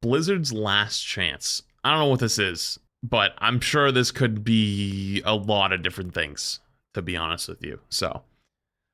Blizzard's last chance. I don't know what this is, but I'm sure this could be a lot of different things, to be honest with you. So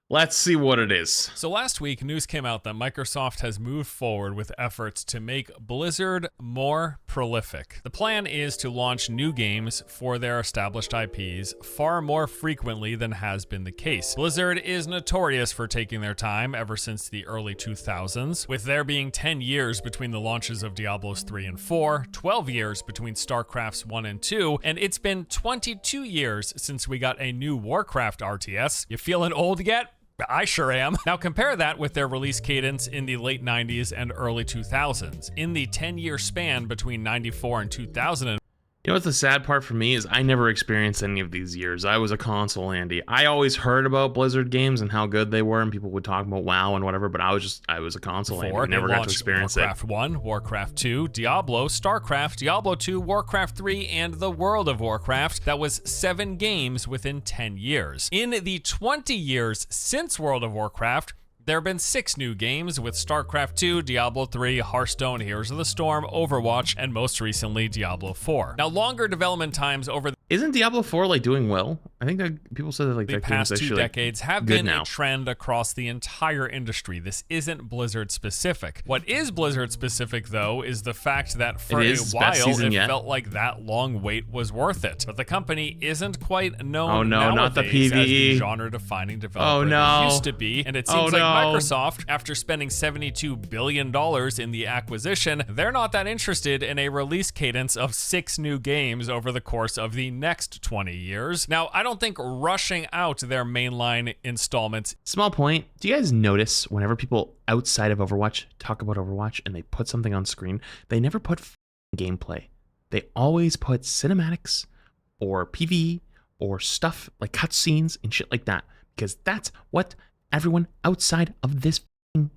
let's see what it is. So last week, news came out that Microsoft has moved forward with efforts to make Blizzard more prolific. The plan is to launch new games for their established IPs far more frequently than has been the case. Blizzard is notorious for taking their time ever since the early 2000s, with there being 10 years between the launches of Diablos 3 and 4, 12 years between Starcrafts 1 and 2, and it's been 22 years since we got a new Warcraft RTS. You feeling old yet? I sure am. Now compare that with their release cadence in the late 90s and early 2000s. In the 10-year span between 94 and 2000. You know what the sad part for me is? I never experienced any of these years. I was a console Andy. I always heard about Blizzard games and how good they were, and people would talk about WoW and whatever, but I was a console Andy. I never got to experience Warcraft it. 1, Warcraft 2, Diablo, Starcraft, Diablo 2, Warcraft 3, and the World of Warcraft. That was 7 games within 10 years. In the 20 years since World of Warcraft, there have been 6 new games with Starcraft 2, Diablo 3, Hearthstone, Heroes of the Storm, Overwatch, and most recently Diablo 4. Now, longer development times over Isn't Diablo 4 like doing well? I think that people said that like the that past game's 2 actually, decades have been a trend across the entire industry. This isn't Blizzard specific. What is Blizzard specific though is the fact that for a while it felt like that long wait was worth it. But the company isn't quite known not the nowadays as the PvE. genre-defining developer they used to be, and it seems like Microsoft, after spending $72 billion in the acquisition, they're not that interested in a release cadence of 6 new games over the course of the next 20 years. Now, I don't think rushing out their mainline installments. Small point. Do you guys notice whenever people outside of Overwatch talk about Overwatch and they put something on screen, they never put gameplay. They always put cinematics or PvE or stuff like cutscenes and shit like that, because that's what everyone outside of this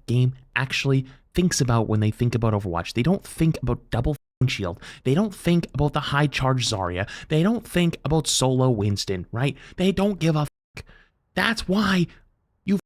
game actually thinks about when they think about Overwatch. They don't think about double shield. They don't think about the high charge Zarya. They don't think about solo Winston, right? They don't give a fuck. That's why you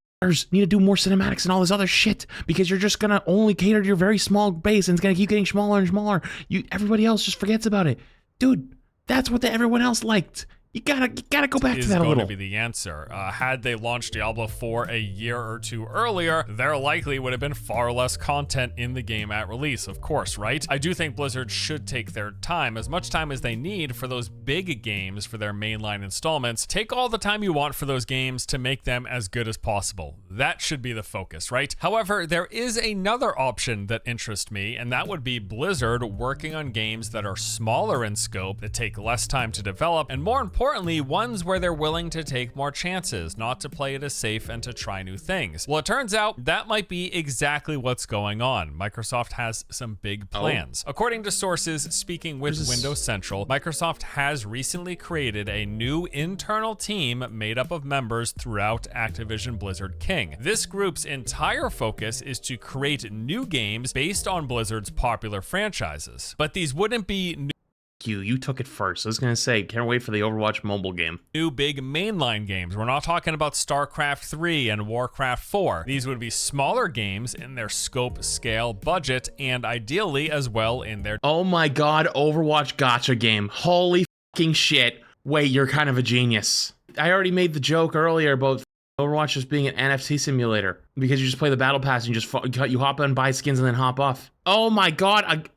need to do more cinematics and all this other shit, because you're just gonna only cater to your very small base and it's gonna keep getting smaller and smaller. Everybody else just forgets about it. Dude, that's what everyone else liked. You gotta go back to that a little. Is going to be the answer. Had they launched Diablo 4 a year or 2 earlier, there likely would have been far less content in the game at release, of course, right? I do think Blizzard should take their time, as much time as they need for those big games for their mainline installments. Take all the time you want for those games to make them as good as possible. That should be the focus, right? However, there is another option that interests me, and that would be Blizzard working on games that are smaller in scope, that take less time to develop, and more importantly, ones where they're willing to take more chances, not to play it as safe and to try new things. Well, it turns out that might be exactly what's going on. Microsoft has some big plans. According to sources speaking with Windows Central, Microsoft has recently created a new internal team made up of members throughout Activision Blizzard King. This group's entire focus is to create new games based on Blizzard's popular franchises. But these wouldn't be new. You took it first. I was gonna say, can't wait for the Overwatch mobile game. New big mainline games. We're not talking about Starcraft 3 and Warcraft 4. These would be smaller games in their scope, scale, budget, and ideally as well in their... Oh my god, Overwatch gacha game. Holy fucking shit. Wait, you're kind of a genius. I already made the joke earlier about Overwatch just being an NFT simulator, because you just play the battle pass and you hop on, buy skins, and then hop off. Oh my god,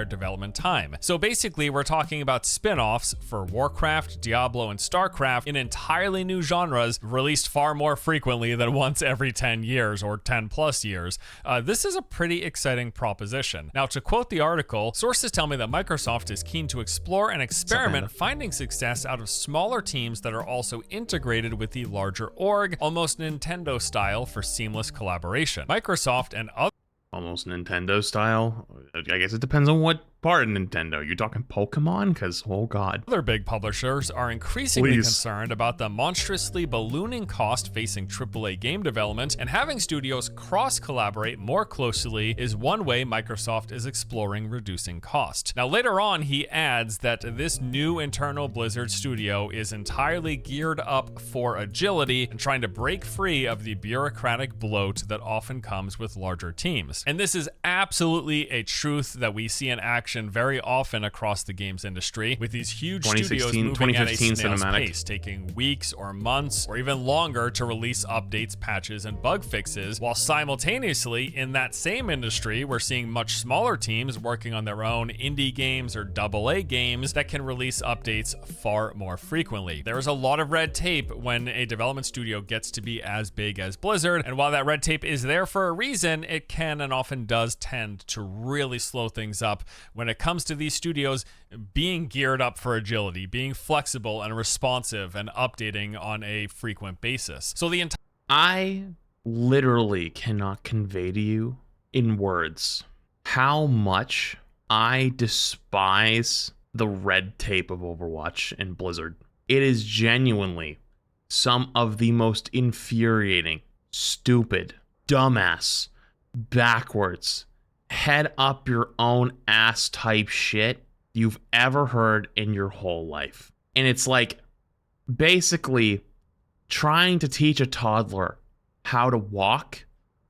development time. So basically, we're talking about spin-offs for Warcraft, Diablo, and Starcraft in entirely new genres, released far more frequently than once every 10 years or 10 plus years. This is a pretty exciting proposition. Now, to quote the article, sources tell me that Microsoft is keen to explore and experiment finding success out of smaller teams that are also integrated with the larger org, almost Nintendo style for seamless collaboration. Microsoft and other almost Nintendo style. I guess it depends on what Pardon Nintendo, you talking Pokemon? Because, oh god. Other big publishers are increasingly Please. concerned about the monstrously ballooning cost facing AAA game development, and having studios cross-collaborate more closely is one way Microsoft is exploring reducing cost. Now later on, he adds that this new internal Blizzard studio is entirely geared up for agility and trying to break free of the bureaucratic bloat that often comes with larger teams. And this is absolutely a truth that we see in action very often across the games industry, with these huge studios moving at a snail's pace, taking weeks or months or even longer to release updates, patches, and bug fixes, while simultaneously in that same industry, we're seeing much smaller teams working on their own indie games or AA games that can release updates far more frequently. There is a lot of red tape when a development studio gets to be as big as Blizzard, and while that red tape is there for a reason, it can and often does tend to really slow things up when it comes to these studios being geared up for agility, being flexible and responsive and updating on a frequent basis. So I literally cannot convey to you in words how much I despise the red tape of Overwatch and Blizzard. It is genuinely some of the most infuriating, stupid, dumbass, backwards, head up your own ass type shit you've ever heard in your whole life. And it's like basically trying to teach a toddler how to walk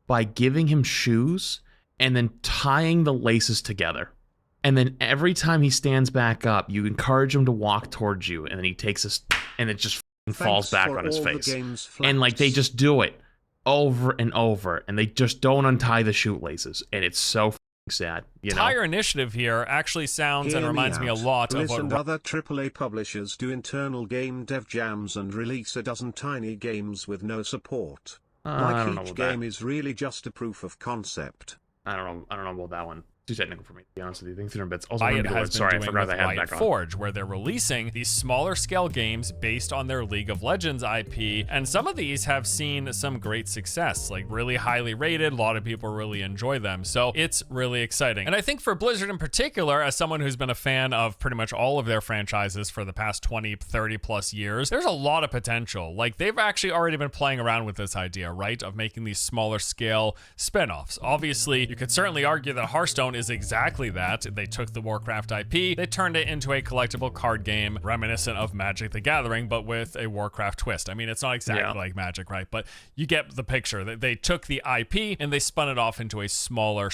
by giving him shoes and then tying the laces together. And then every time he stands back up, you encourage him to walk towards you, and then he takes us and it just falls back on his face. And like they just do it over and over, and they just don't untie the shoelaces, and it's so sad. You know? Entire initiative here actually sounds and reminds me a lot of what other AAA publishers do internal game dev jams and release a dozen tiny games with no support. Like each game is really just a proof of concept. I don't know about that one. Too technical for me, to be honest with you. Thanks for bits. Also, Riot has been sorry, I doing forgot with I had back on. Forge, where they're releasing these smaller scale games based on their League of Legends IP, and some of these have seen some great success, like really highly rated. A lot of people really enjoy them, so it's really exciting. And I think for Blizzard in particular, as someone who's been a fan of pretty much all of their franchises for the past 20, 30 plus years, there's a lot of potential. Like they've actually already been playing around with this idea, right, of making these smaller scale spin-offs. Obviously, you could certainly argue that Hearthstone is exactly that. They took the Warcraft IP, they turned it into a collectible card game reminiscent of Magic the Gathering, but with a Warcraft twist. I mean, it's not exactly like Magic, right? But you get the picture. They took the IP and they spun it off into a smaller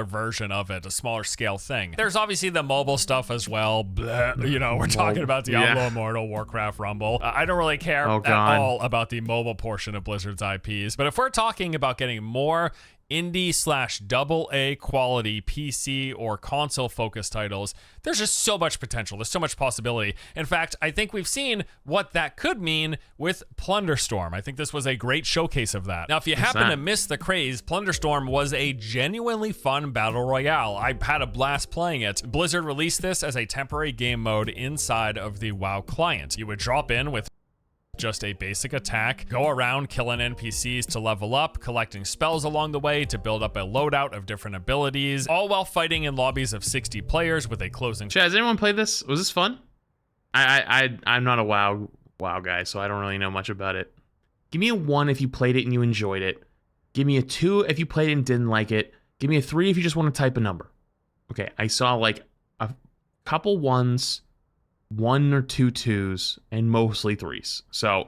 version of it, a smaller scale thing. There's obviously the mobile stuff as well. Bleh, you know, we're talking about Diablo Immortal, Warcraft Rumble. I don't really care at all about the mobile portion of Blizzard's IPs, but if we're talking about getting more indie/AA quality PC or console focused titles, there's just so much potential. There's so much possibility. In fact, I think we've seen what that could mean with Plunderstorm. I think this was a great showcase of that. Now, if you happen to miss the craze, Plunderstorm was a genuinely fun battle royale. I had a blast playing it. Blizzard released this as a temporary game mode inside of the WoW client. You would drop in with just a basic attack, go around killing NPCs to level up, collecting spells along the way to build up a loadout of different abilities, all while fighting in lobbies of 60 players with a closing. Chad, has anyone played this? Was this fun? I'm not a WoW guy, so I don't really know much about it. Give me a 1 if you played it and you enjoyed it. Give me a 2 if you played it and didn't like it. Give me a 3 if you just want to type a number. Okay, I saw like a couple 1s, 1 or 2 2s, and mostly 3s. So,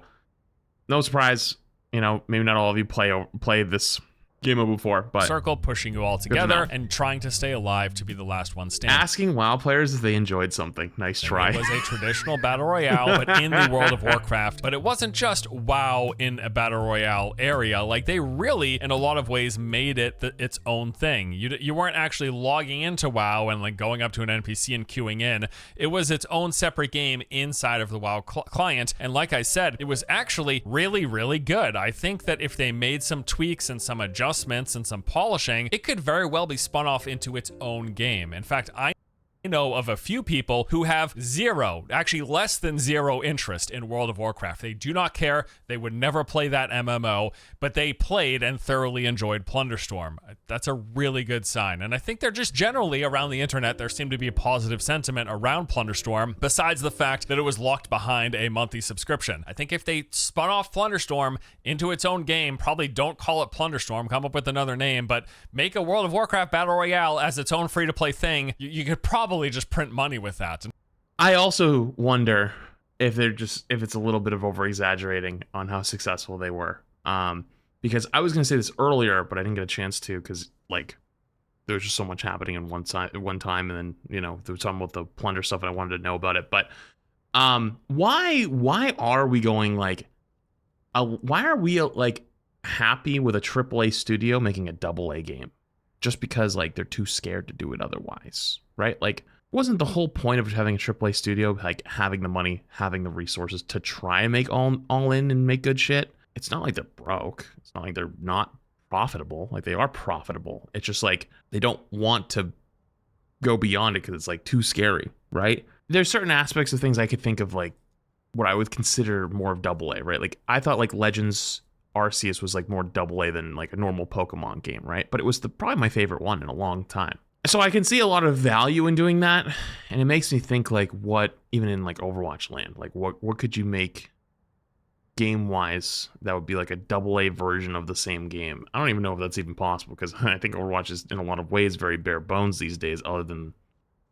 no surprise, you know, maybe not all of you play this game mode before, but circle pushing you all together and trying to stay alive to be the last one standing. Asking WoW players if they enjoyed something. Nice try. It was a traditional battle royale, but in the world of Warcraft. But it wasn't just WoW in a battle royale area. Like they really, in a lot of ways, made it its own thing. You weren't actually logging into WoW and like going up to an NPC and queuing in. It was its own separate game inside of the WoW client. And like I said, it was actually really, really good. I think that if they made some tweaks and some adjustments and some polishing, it could very well be spun off into its own game. In fact, know of a few people who have zero, actually less than zero interest in World of Warcraft. They do not care. They would never play that MMO, but they played and thoroughly enjoyed Plunderstorm. That's a really good sign. And I think they're just generally around the internet, there seemed to be a positive sentiment around Plunderstorm, besides the fact that it was locked behind a monthly subscription. I think if they spun off Plunderstorm into its own game, probably don't call it Plunderstorm, come up with another name, but make a World of Warcraft Battle Royale as its own free-to-play thing, you could probably just print money with that. I also wonder if it's a little bit of over exaggerating on how successful they were. Because I was going to say this earlier, but I didn't get a chance to because like there was just so much happening in one time, and then they were talking about the plunder stuff, and I wanted to know about it. But why are we going like why are we like happy with a AAA studio making a AA game? Just because like they're too scared to do it otherwise, right? Like, wasn't the whole point of having a AAA studio like having the money, having the resources to try and make all in and make good shit? It's not like they're broke. It's not like they're not profitable. Like, they are profitable. It's just like they don't want to go beyond it because it's like too scary, right? There's certain aspects of things I could think of like what I would consider more of AA, right? Like, I thought like Legends Arceus was like more AA than like a normal Pokemon game, right? But it was probably my favorite one in a long time. So I can see a lot of value in doing that, and it makes me think like what, even in like Overwatch land, like what could you make game-wise that would be like a AA version of the same game? I don't even know if that's even possible because I think Overwatch is in a lot of ways very bare bones these days, other than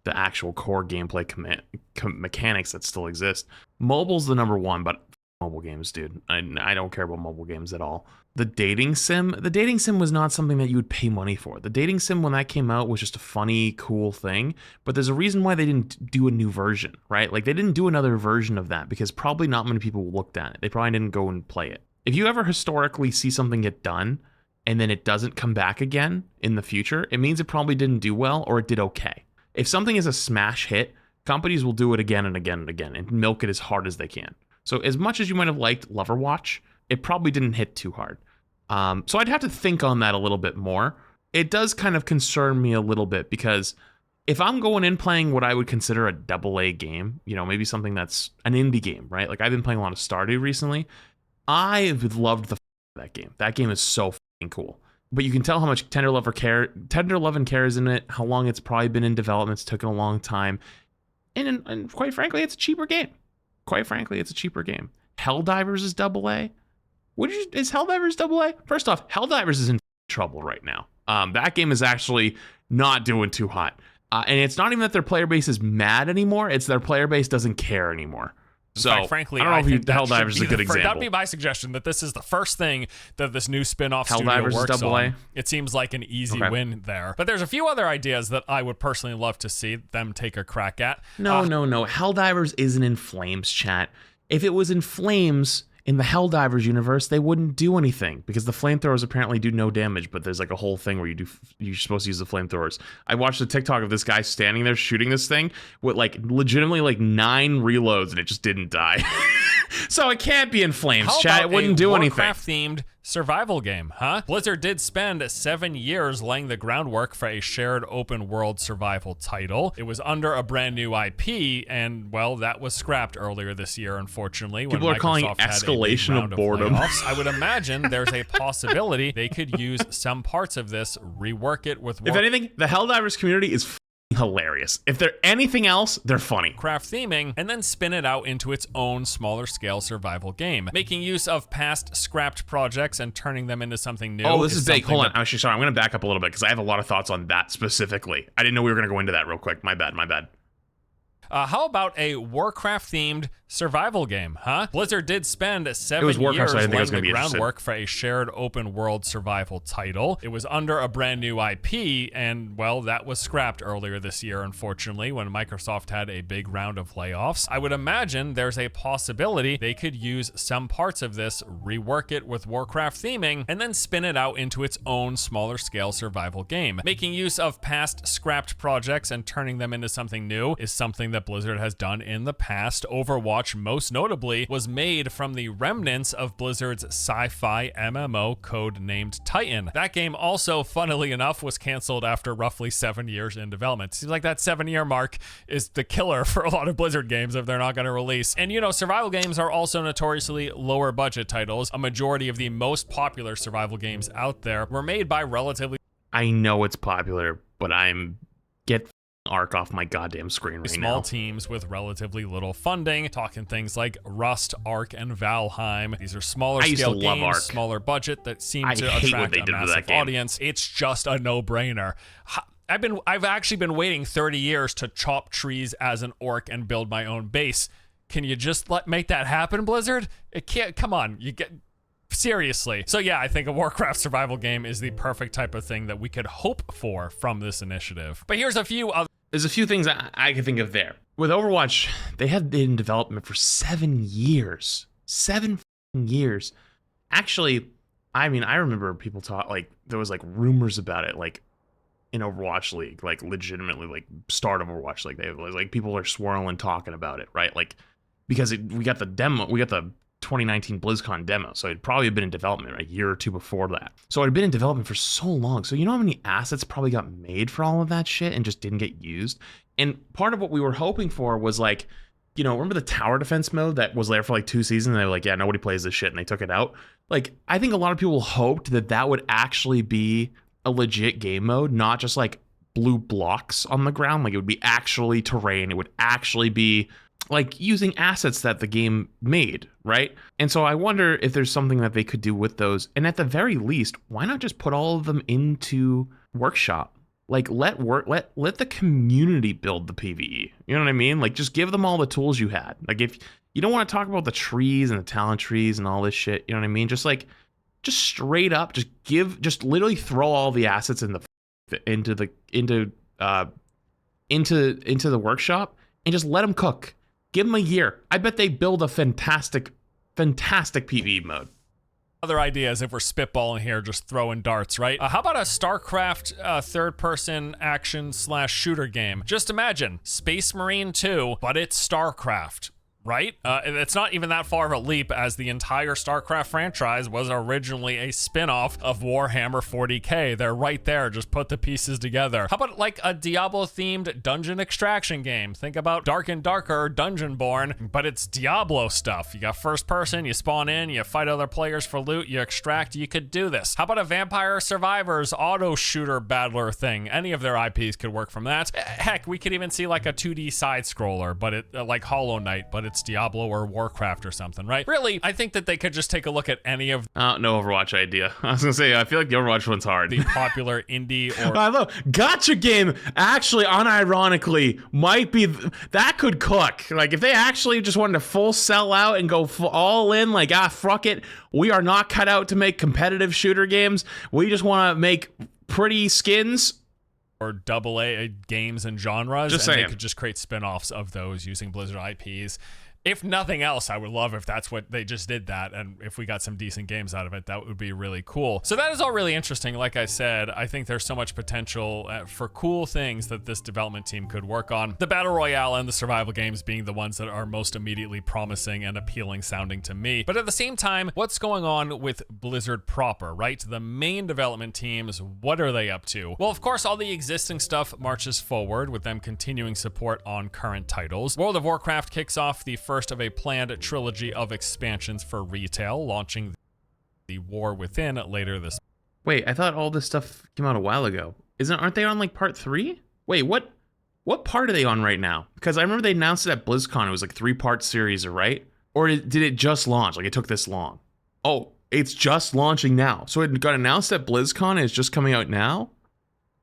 the actual core gameplay mechanics that still exist. Mobile's the number one, but mobile games, dude. I don't care about mobile games at all. The dating sim was not something that you would pay money for. The dating sim, when that came out, was just a funny, cool thing. But there's a reason why they didn't do a new version, right? Like, they didn't do another version of that because probably not many people looked at it. They probably didn't go and play it. If you ever historically see something get done and then it doesn't come back again in the future, it means it probably didn't do well or it did okay. If something is a smash hit, companies will do it again and again and again and milk it as hard as they can. So as much as you might have liked Loverwatch, it probably didn't hit too hard. So I'd have to think on that a little bit more. It does kind of concern me a little bit because if I'm going in playing what I would consider a AA game, maybe something that's an indie game, right? Like, I've been playing a lot of Stardew recently. I've loved that game. That game is so fucking cool. But you can tell how much tender love and care is in it, how long it's probably been in development. It's taken a long time. And quite frankly, it's a cheaper game. Helldivers is AA. Is Helldivers AA? First off, Helldivers is in trouble right now. That game is actually not doing too hot. And it's not even that their player base is mad anymore. It's their player base doesn't care anymore. So, fact, frankly, I don't know if Helldivers is a good example. That'd be my suggestion, that this is the first thing that this new spin-off studio works on. It seems like an easy win there. But there's a few other ideas that I would personally love to see them take a crack at. No. Helldivers isn't in Flames, chat. If it was in Flames, in the Helldivers universe, they wouldn't do anything because the flamethrowers apparently do no damage, but there's like a whole thing where you're supposed to use the flamethrowers. I watched a TikTok of this guy standing there shooting this thing with like legitimately like 9 reloads and it just didn't die. So it can't be in Flames, chat. It wouldn't do anything. Warcraft-themed survival game, huh? Blizzard did spend 7 years laying the groundwork for a shared open world survival title. It was under a brand new IP, and well, that was scrapped earlier this year, unfortunately. People are calling it escalation of boredom. I would imagine there's a possibility they could use some parts of this, rework it with. If anything, the Helldivers community is hilarious. If they're anything else, they're funny. Craft theming, and then spin it out into its own smaller scale survival game, making use of past scrapped projects and turning them into something new. Oh, this is big. Hold on. Actually, sorry, I'm going to back up a little bit because I have a lot of thoughts on that specifically. I didn't know we were going to go into that real quick. My bad. How about a Warcraft-themed survival game, huh? Blizzard did spend 7 years laying the groundwork for a shared open-world survival title. It was under a brand new IP, and, well, that was scrapped earlier this year, unfortunately, when Microsoft had a big round of layoffs. I would imagine there's a possibility they could use some parts of this, rework it with Warcraft theming, and then spin it out into its own smaller-scale survival game. Making use of past scrapped projects and turning them into something new is something that Blizzard has done in the past. Overwatch Overwatch, most notably, was made from the remnants of Blizzard's sci-fi MMO codenamed Titan. That game also, funnily enough, was canceled after roughly 7 years in development. Seems like that 7-year mark is the killer for a lot of Blizzard games if they're not going to release. And you know, survival games are also notoriously lower budget titles. A majority of the most popular survival games out there were made by relatively... I know it's popular, but get Ark off my goddamn screen right now. Small teams with relatively little funding, talking things like Rust, Ark, and Valheim. These are smaller scale games, smaller budget that seem to attract a massive audience. It's just a no-brainer. I've actually been waiting 30 years to chop trees as an orc and build my own base. Can you just make that happen, Blizzard? It can't. Come on, seriously. So yeah, I think a Warcraft survival game is the perfect type of thing that we could hope for from this initiative. But here's a few other... There's a few things I can think of there. With Overwatch, they had been in development for 7 years. 7 years. Actually, I mean, I remember people talk, like, there was, like, rumors about it, like, in Overwatch League, like, legitimately, like, start of Overwatch League. They was, like, people are swirling talking about it, right? Like, because we got the demo, we got the 2019 BlizzCon demo, so it'd probably been in development a year or two before that. So it had been in development for so long. So you know how many assets probably got made for all of that shit and just didn't get used? And part of what we were hoping for was like, you know, remember the tower defense mode that was there for like 2 seasons? And they were like, yeah, nobody plays this shit, and they took it out. Like, I think a lot of people hoped that that would actually be a legit game mode, not just like blue blocks on the ground. Like, it would be actually terrain. It would actually be like using assets that the game made, right? And so I wonder if there's something that they could do with those. And at the very least, why not just put all of them into Workshop? Like, let the community build the PvE. You know what I mean? Like, just give them all the tools you had. Like, if you don't want to talk about the trees and the talent trees and all this shit, you know what I mean? Just straight up, just literally throw all the assets into the Workshop and just let them cook. Give them a year. I bet they build a fantastic PvE mode. Other ideas, if we're spitballing here, just throwing darts, right? How about a Starcraft third-person action/shooter game? Just imagine Space Marine 2, but it's Starcraft. Right? It's not even that far of a leap, as the entire StarCraft franchise was originally a spin-off of Warhammer 40k. They're right there, just put the pieces together. How about like a Diablo-themed dungeon extraction game? Think about Dark and Darker, Dungeonborn, but it's Diablo stuff. You got first person, you spawn in, you fight other players for loot, you extract, you could do this. How about a Vampire Survivors auto-shooter battler thing? Any of their IPs could work from that. Heck, we could even see like a 2D side-scroller, but like Hollow Knight, but it's Diablo or Warcraft or something, right? Really, I think that they could just take a look at any of no Overwatch idea. I was gonna say, I feel like the Overwatch one's hard. The popular indie or I love gacha game. Actually, unironically, might be that could cook. Like, if they actually just wanted to full sell out and go all in, like, fuck it, we are not cut out to make competitive shooter games. We just want to make pretty skins. Or AA games and genres, just and saying. They could just create spin-offs of those using Blizzard IPs. If nothing else, I would love if that's what they just did that, and if we got some decent games out of it, that would be really cool. So that is all really interesting. Like I said, I think there's so much potential for cool things that this development team could work on. The Battle Royale and the survival games being the ones that are most immediately promising and appealing sounding to me. But at the same time, what's going on with Blizzard proper, right? The main development teams, what are they up to? Well, of course, all the existing stuff marches forward with them continuing support on current titles. World of Warcraft kicks off the first of a planned trilogy of expansions for retail, launching the War Within later this. Wait, I thought all this stuff came out a while ago. Aren't they on like part 3? Wait, what part are they on right now? Because I remember they announced it at BlizzCon. It was like 3-part series, right? Or did it just launch? Like, it took this long? Oh, it's just launching now. So it got announced at BlizzCon and it's just coming out now?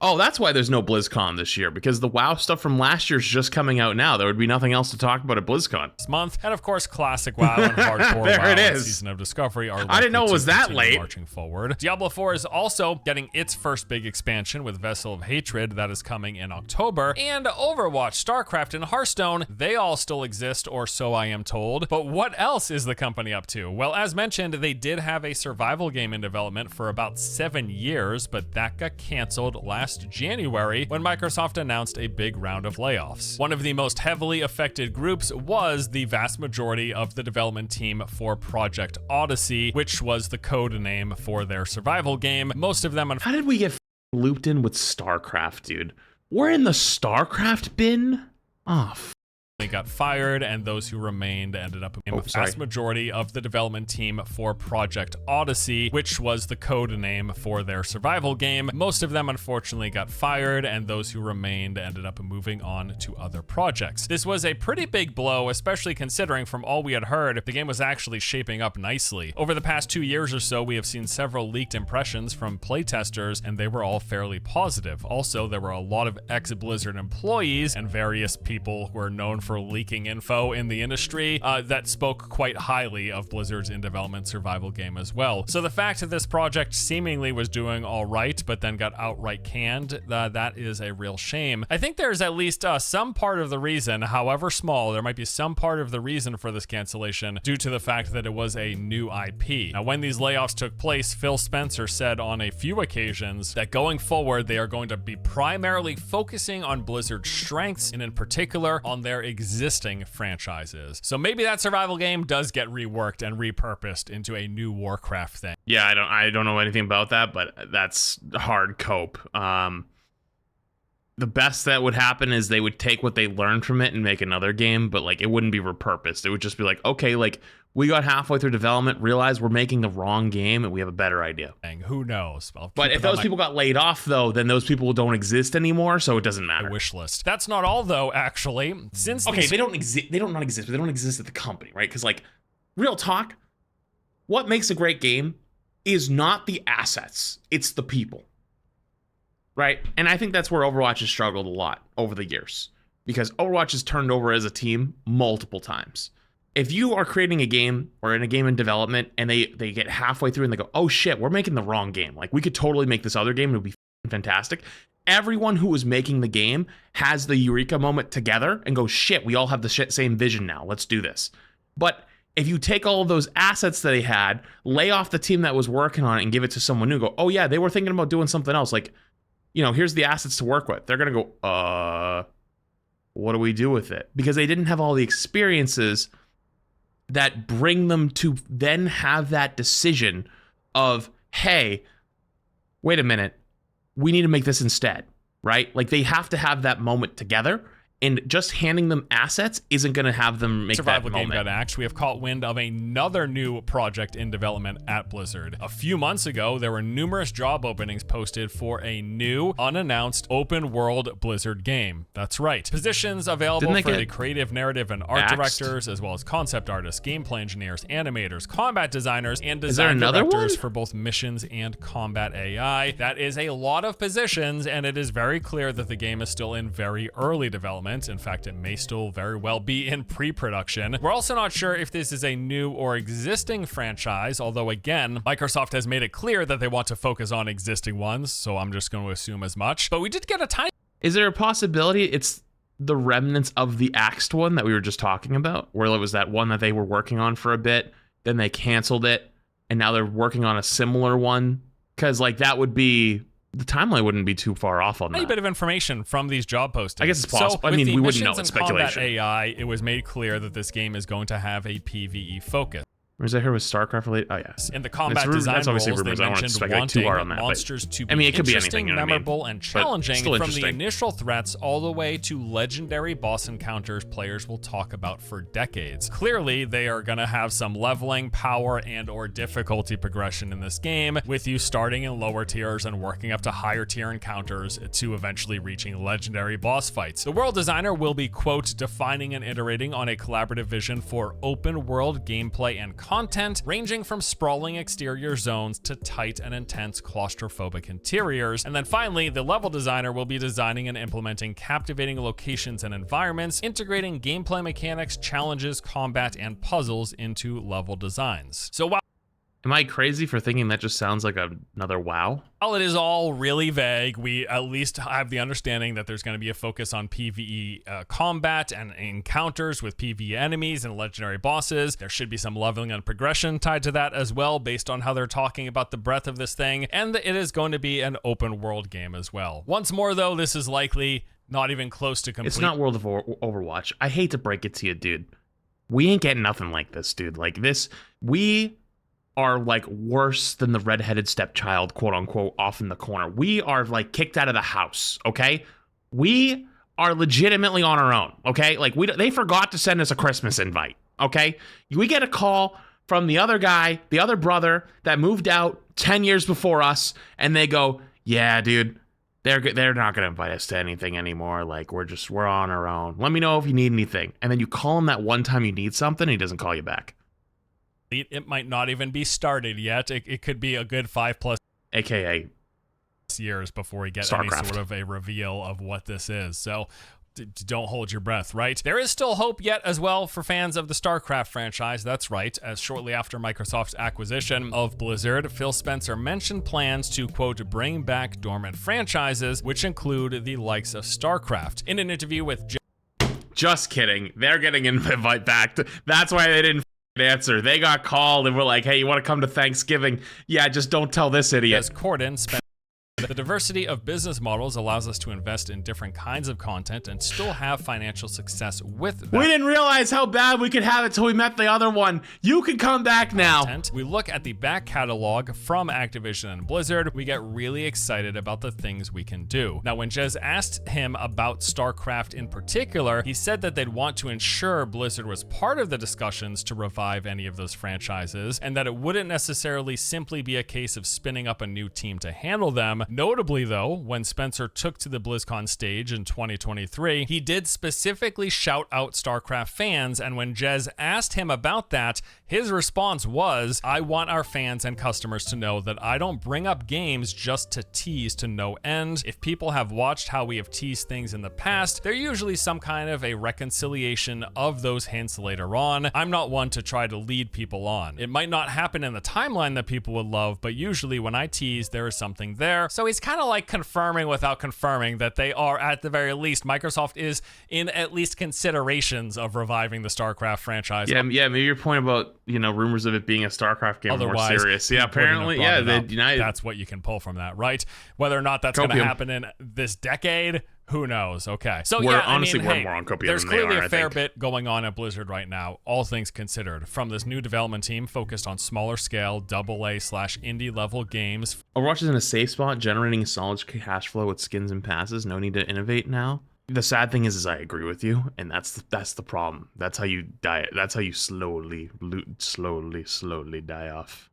Oh, that's why there's no BlizzCon this year, because the WoW stuff from last year is just coming out now. There would be nothing else to talk about at BlizzCon. This month, and of course, classic WoW and hardcore there WoW it is. Season of Discovery are I didn't know it was that late. Marching forward. Diablo 4 is also getting its first big expansion with Vessel of Hatred that is coming in October. And Overwatch, Starcraft, and Hearthstone, they all still exist, or so I am told. But what else is the company up to? Well, as mentioned, they did have a survival game in development for about 7 years, but that got canceled last last January when Microsoft announced a big round of layoffs. One of the most heavily affected groups was the vast majority of the development team for Project Odyssey, which was the code name for their survival game. Most of them... How did we get looped in with Starcraft, dude? We're in the Starcraft bin? Oh, got fired, and those who remained ended up in the vast majority of the development team for Project Odyssey, which was the code name for their survival game. Most of them unfortunately got fired, and those who remained ended up moving on to other projects. This was a pretty big blow, especially considering from all we had heard, the game was actually shaping up nicely. Over the past 2 years or so, we have seen several leaked impressions from playtesters, and they were all fairly positive. Also, there were a lot of ex-Blizzard employees and various people who are known for leaking info in the industry that spoke quite highly of Blizzard's in-development survival game as well. So the fact that this project seemingly was doing all right, but then got outright canned, that is a real shame. I think there's at least some part of the reason, however small, there might be some part of the reason for this cancellation due to the fact that it was a new IP. Now, when these layoffs took place, Phil Spencer said on a few occasions that going forward, they are going to be primarily focusing on Blizzard's strengths, and in particular on their existing franchises. So maybe that survival game does get reworked and repurposed into a new Warcraft thing. Yeah, I don't know anything about that, but that's hard cope. The best that would happen is they would take what they learned from it and make another game, but like it wouldn't be repurposed. It would just be like, okay, like we got halfway through development, realized we're making the wrong game, and we have a better idea. Who knows? But if those people got laid off, though, then those people don't exist anymore, so it doesn't matter. Wish list. That's not all, though. Actually, since they don't exist. They don't not exist, but they don't exist at the company, right? Because like, real talk, what makes a great game is not the assets; it's the people, right? And I think that's where Overwatch has struggled a lot over the years, because Overwatch has turned over as a team multiple times. If you are creating a game or in a game in development and they get halfway through and they go, oh shit, we're making the wrong game. Like we could totally make this other game. It would be fantastic. Everyone who was making the game has the eureka moment together and go, shit, we all have the same vision now. Let's do this. But if you take all of those assets that they had, lay off the team that was working on it and give it to someone new, go, oh yeah, they were thinking about doing something else. Like, you know, here's the assets to work with. They're going to go, what do we do with it? Because they didn't have all the experiences that bring them to then have that decision of, hey, wait a minute, we need to make this instead, right? Like they have to have that moment together, and just handing them assets isn't going to have them make survival that game moment. Got axed. We have caught wind of another new project in development at Blizzard. A few months ago, there were numerous job openings posted for a new, unannounced, open-world Blizzard game. That's right. Positions available for the creative, narrative, and art directors, as well as concept artists, gameplay engineers, animators, combat designers, and design directors for both missions and combat AI. That is a lot of positions, and it is very clear that the game is still in very early development. In fact, it may still very well be in pre-production. We're also not sure if this is a new or existing franchise, although again, Microsoft has made it clear that they want to focus on existing ones, so I'm just going to assume as much. But we did get a tiny... Is there a possibility it's the remnants of the Axed one that we were just talking about, where it was that one that they were working on for a bit, then they canceled it, and now they're working on a similar one? Because like that would be... The timeline wouldn't be too far off on that. A bit of information from these job postings. I guess it's possible. So, I mean, we wouldn't know. It's speculation. Combat AI, it was made clear that this game is going to have a PvE focus. Or is that here with Starcraft related? Oh, yes. In the combat design roles, they mentioned wanting monsters to be interesting, memorable, and challenging from the initial threats all the way to legendary boss encounters players will talk about for decades. Clearly, they are going to have some leveling, power, and or difficulty progression in this game, with you starting in lower tiers and working up to higher tier encounters to eventually reaching legendary boss fights. The world designer will be, quote, defining and iterating on a collaborative vision for open world gameplay and content, ranging from sprawling exterior zones to tight and intense claustrophobic interiors. And then finally, the level designer will be designing and implementing captivating locations and environments, integrating gameplay mechanics, challenges, combat, and puzzles into level designs. So while Am I crazy for thinking that just sounds like another WoW? While it is all really vague, we at least have the understanding that there's going to be a focus on PvE combat and encounters with PvE enemies and legendary bosses. There should be some leveling and progression tied to that as well, based on how they're talking about the breadth of this thing, and it is going to be an open world game as well. Once more, though, this is likely not even close to complete. It's not World of Overwatch. I hate to break it to you, dude. We ain't getting nothing like this, dude. Like this, we are like worse than the redheaded stepchild, quote unquote, off in the corner. We are like kicked out of the house, okay? We are legitimately on our own, okay? Like they forgot to send us a Christmas invite, okay? We get a call from the other guy, the other brother that moved out 10 years before us, and they go, yeah, dude, they're not gonna invite us to anything anymore. Like we're on our own. Let me know if you need anything. And then you call him that one time you need something, and he doesn't call you back. It might not even be started yet. It could be a good 5+ AKA years before we get Starcraft. any sort of a reveal of what this is. So don't hold your breath, right? There is still hope yet as well for fans of the Starcraft franchise. That's right, as shortly after Microsoft's acquisition of Blizzard, Phil Spencer mentioned plans to, quote, bring back dormant franchises, which include the likes of Starcraft. In an interview with Just kidding. They're getting an invite back. That's why they didn't answer. They got called and were like, hey, you want to come to Thanksgiving? Yeah, just don't tell this idiot. As Corden spent the diversity of business models allows us to invest in different kinds of content and still have financial success with that. We didn't realize how bad we could have it till we met the other one. You can come back now. We look at the back catalog from Activision and Blizzard. We get really excited about the things we can do. Now, when Jez asked him about Starcraft in particular, he said that they'd want to ensure Blizzard was part of the discussions to revive any of those franchises, and that it wouldn't necessarily simply be a case of spinning up a new team to handle them. Notably, though, when Spencer took to the BlizzCon stage in 2023, he did specifically shout out Starcraft fans, and when Jez asked him about that, his response was, I want our fans and customers to know that I don't bring up games just to tease to no end. If people have watched how we have teased things in the past, there's usually some kind of a reconciliation of those hints later on. I'm not one to try to lead people on. It might not happen in the timeline that people would love, but usually when I tease, there is something there. So he's kind of like confirming without confirming that they are, at the very least, Microsoft is in at least considerations of reviving the Starcraft franchise. Yeah, maybe your point about, rumors of it being a Starcraft game are more serious. Yeah, apparently, yeah, that's what you can pull from that, right? Whether or not that's going to happen in this decade, who knows? Okay. So we're more on Copium. There's clearly a fair bit going on at Blizzard right now, all things considered, from this new development team focused on smaller scale, AA/indie level games. Overwatch is in a safe spot, generating a solid cash flow with skins and passes. No need to innovate now. The sad thing is I agree with you, and that's the problem. That's how you die. That's how you slowly die off.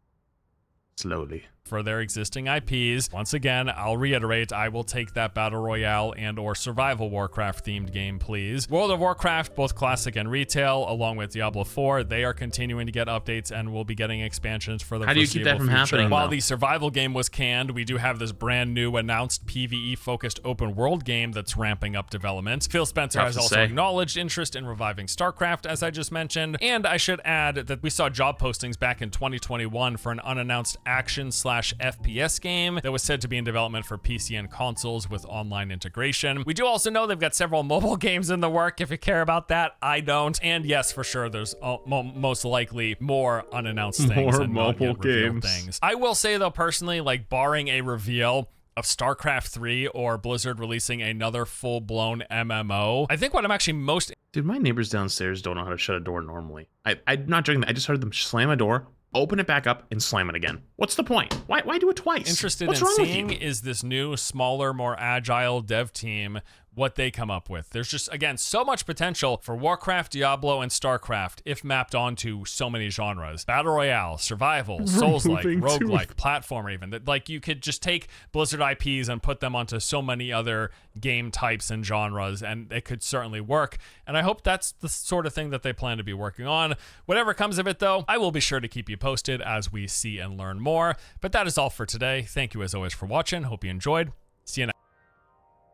Slowly. For their existing IPs. Once again, I'll reiterate, I will take that Battle Royale and or Survival Warcraft themed game, please. World of Warcraft, both classic and retail, along with Diablo 4, they are continuing to get updates and will be getting expansions for the foreseeable future. How do you keep that from happening, While the survival game was canned, we do have this brand new announced PvE-focused open world game that's ramping up development. Phil Spencer has also acknowledged interest in reviving Starcraft, as I just mentioned, and I should add that we saw job postings back in 2021 for an unannounced action/FPS game that was said to be in development for PC and consoles with online integration. We do also know they've got several mobile games in the work. If you care about that, I don't. And yes, for sure, there's most likely more unannounced things and mobile games. Things. I will say though, personally, like barring a reveal of StarCraft 3 or Blizzard releasing another full-blown MMO, I think what I'm actually most... Dude, my neighbors downstairs don't know how to shut a door normally. I'm not joking. I just heard them slam a door, open it back up, and slam it again. What's the point? Why do it twice? Interested in seeing is this new, smaller, more agile dev team, what they come up with. There's just, again, so much potential for Warcraft, Diablo, and Starcraft if mapped onto so many genres. Battle Royale, Survival, Souls-like, Roguelike, Platformer even. Like, you could just take Blizzard IPs and put them onto so many other game types and genres, and it could certainly work. And I hope that's the sort of thing that they plan to be working on. Whatever comes of it, though, I will be sure to keep you posted as we see and learn more. But that is all for today. Thank you, as always, for watching. Hope you enjoyed. See you next.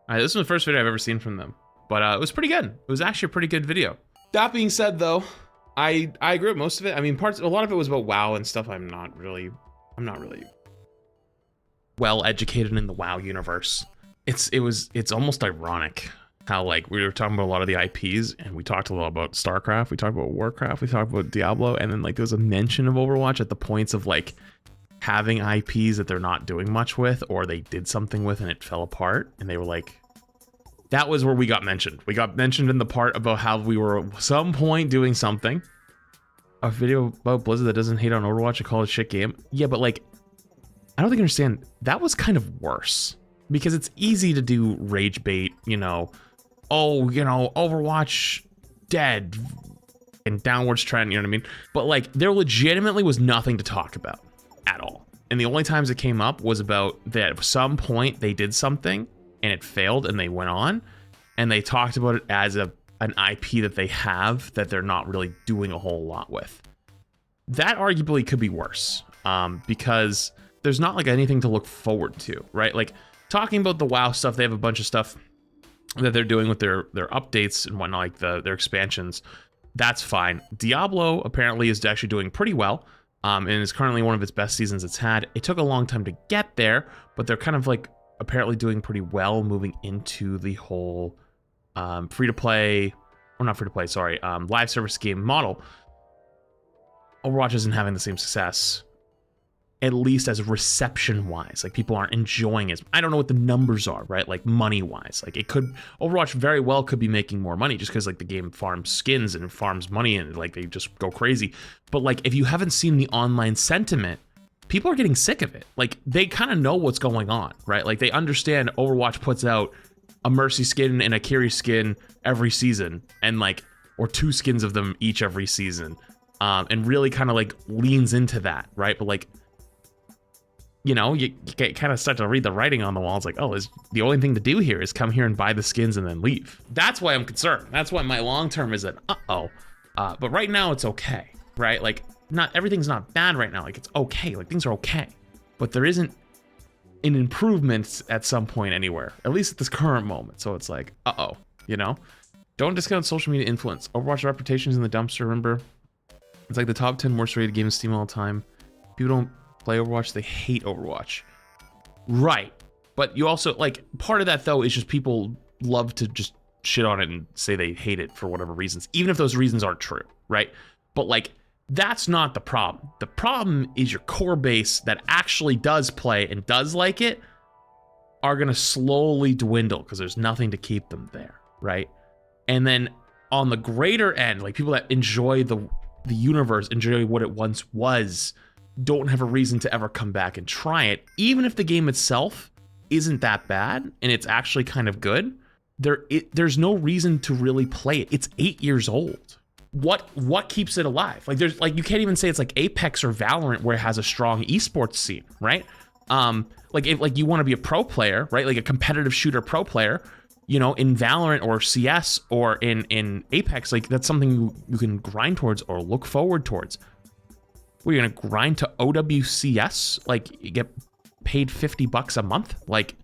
This was the first video I've ever seen from them, but it was pretty good. It was actually a pretty good video. That being said, though, I agree with most of it. I mean, a lot of it was about WoW and stuff. I'm not really well educated in the WoW universe. It's almost ironic how like we were talking about a lot of the IPs, and we talked a lot about Starcraft, we talked about Warcraft, we talked about Diablo, and then like there was a mention of Overwatch at the points of like having IPs that they're not doing much with, or they did something with and it fell apart, and they were like, that was where we got mentioned. We got mentioned in the part about how we were at some point doing something. A video about Blizzard that doesn't hate on Overwatch and call it a shit game. Yeah, but like, I don't think you understand. That was kind of worse because it's easy to do rage bait, you know, oh, you know, Overwatch dead and downwards trend, you know what I mean? But like, there legitimately was nothing to talk about at all. And the only times it came up was about that at some point they did something and it failed and they went on and they talked about it as an IP that they have that they're not really doing a whole lot with. That arguably could be worse because there's not like anything to look forward to, right? Like talking about the WoW stuff, they have a bunch of stuff that they're doing with their updates and whatnot, like their expansions. That's fine. Diablo apparently is actually doing pretty well and is currently one of its best seasons it's had. It took a long time to get there, but they're kind of like apparently doing pretty well moving into the whole free-to-play, or not free-to-play, sorry, live service game model. Overwatch isn't having the same success, at least as reception-wise. Like, people aren't enjoying it. I don't know what the numbers are, right? Like, money-wise. Like, it could, Overwatch very well could be making more money just because, like, the game farms skins and farms money and, like, they just go crazy. But, like, if you haven't seen the online sentiment, people are getting sick of it. Like, they kind of know what's going on, right? Like, they understand Overwatch puts out a Mercy skin and a Kiri skin every season, and, like, or 2 skins of them each every season, and really kind of, like, leans into that, right? But, like, you know, you kind of start to read the writing on the wall. It's like, oh, the only thing to do here is come here and buy the skins and then leave. That's why I'm concerned. That's why my long term is that, but right now it's okay, right? Like, not everything's not bad right now. Like, it's okay. Like, things are okay. But there isn't an improvement at some point anywhere, at least at this current moment. So it's like, you know? Don't discount social media influence. Overwatch reputation's in the dumpster, remember? It's like the top 10 worst rated games in Steam all the time. People don't play Overwatch, they hate Overwatch. Right. But you also, like, part of that, though, is just people love to just shit on it and say they hate it for whatever reasons, even if those reasons aren't true, right? But, like, that's not the problem. The problem is your core base that actually does play and does like it are going to slowly dwindle because there's nothing to keep them there, right? And then on the greater end, like, people that enjoy the universe, enjoy what it once was, don't have a reason to ever come back and try it. Even if the game itself isn't that bad and it's actually kind of good, there's no reason to really play it. It's 8 years old. What keeps it alive? Like, there's, like, you can't even say it's like Apex or Valorant where it has a strong esports scene, right? Like, if like you want to be a pro player, right? Like a competitive shooter pro player, you know, in Valorant or CS or in Apex, like, that's something you can grind towards or look forward towards. We're gonna grind to OWCS, like, you get paid $50 a month. Like,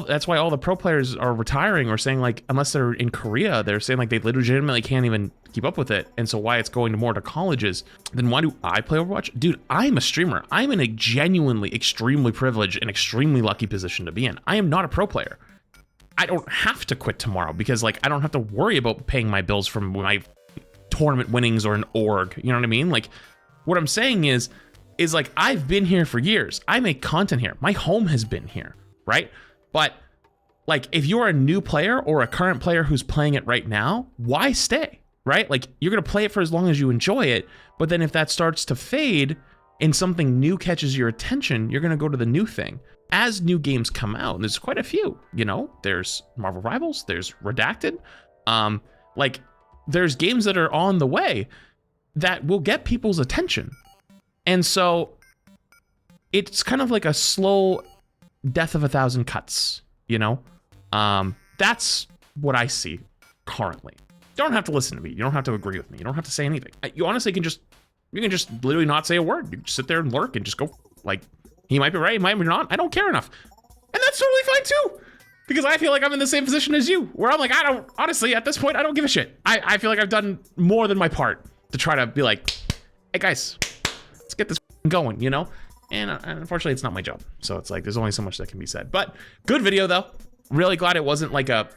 that's why all the pro players are retiring or saying, like, unless they're in Korea, they're saying like they legitimately can't even keep up with it. And so why it's going more to colleges. Then why do I play Overwatch? Dude, I'm a streamer. I'm in a genuinely extremely privileged and extremely lucky position to be in. I am not a pro player. I don't have to quit tomorrow because, like, I don't have to worry about paying my bills from my tournament winnings or an org. You know what I mean? Like, what I'm saying is like, I've been here for years. I make content here. My home has been here, right? But, like, if you're a new player or a current player who's playing it right now, why stay, right? Like, you're going to play it for as long as you enjoy it. But then if that starts to fade and something new catches your attention, you're going to go to the new thing. As new games come out, and there's quite a few, you know, there's Marvel Rivals, there's Redacted. Like, there's games that are on the way that will get people's attention. And so it's kind of like a slow death of 1,000 cuts, you know? That's what I see currently. You don't have to listen to me. You don't have to agree with me. You don't have to say anything. You honestly can just literally not say a word. You just sit there and lurk and just go, like, he might be right, he might be not. I don't care enough. And that's totally fine too. Because I feel like I'm in the same position as you, where I'm like, honestly, at this point, I don't give a shit. I feel like I've done more than my part. to try to be like, hey guys, let's get this going, you know? And unfortunately, it's not my job. So it's like, there's only so much that can be said. But good video though. Really glad it wasn't like a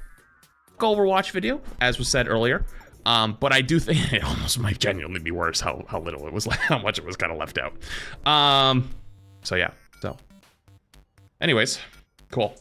Overwatch video, as was said earlier. But I do think it almost might genuinely be worse how little it was, how much it was kind of left out. So yeah, so anyways, cool.